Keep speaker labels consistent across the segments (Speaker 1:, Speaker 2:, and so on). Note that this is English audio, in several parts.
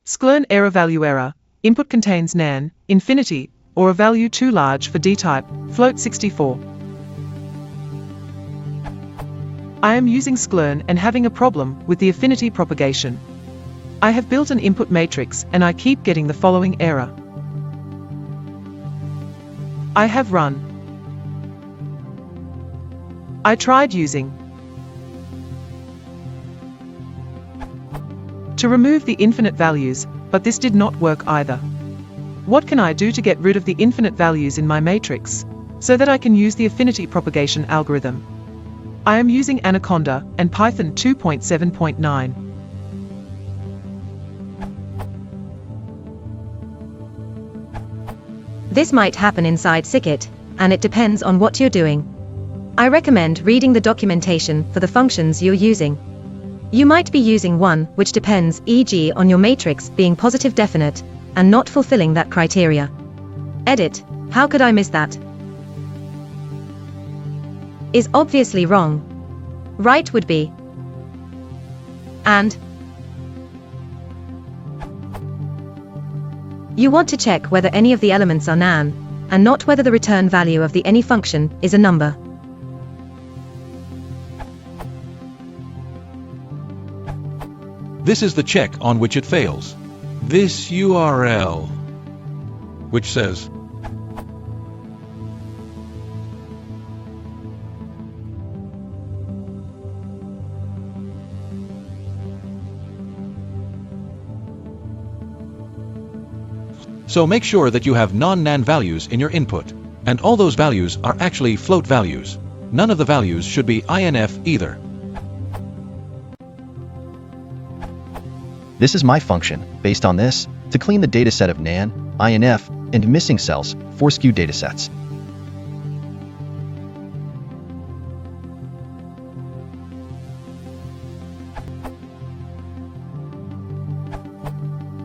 Speaker 1: Sklearn error value error. Input contains NaN, infinity, or a value too large for Dtype, float64. I am using Sklearn and having a problem with the affinity propagation. I have built an input matrix and I keep getting the following error. I have run. I tried using to remove the infinite values, but this did not work either. What can I do to get rid of the infinite values in my matrix, so that I can use the affinity propagation algorithm? I am using Anaconda and Python 2.7.9.
Speaker 2: This might happen inside scikit, and it depends on what you're doing. I recommend reading the documentation for the functions you're using. You might be using one which depends, e.g., on your matrix being positive definite, and not fulfilling that criteria. Edit, how could I miss that? Is obviously wrong. Right would be and. You want to check whether any of the elements are NaN, and not whether the return value of the any function is a number.
Speaker 3: This is the check on which it fails. This URL, which says so make sure that you have non-NaN values in your input, and all those values are actually float values. None of the values should be INF either.
Speaker 4: This is my function, based on this, to clean the dataset of NaN, INF, and missing cells for skew datasets.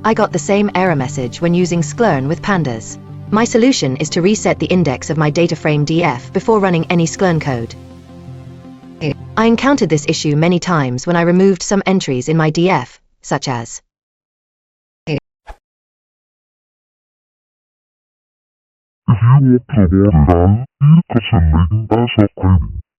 Speaker 2: I got the same error message when using Sklearn with pandas. My solution is to reset the index of my data frame df before running any Sklearn code. I encountered this issue many times when I removed some entries in my df, such as
Speaker 5: If you want to avoid that, you can link as a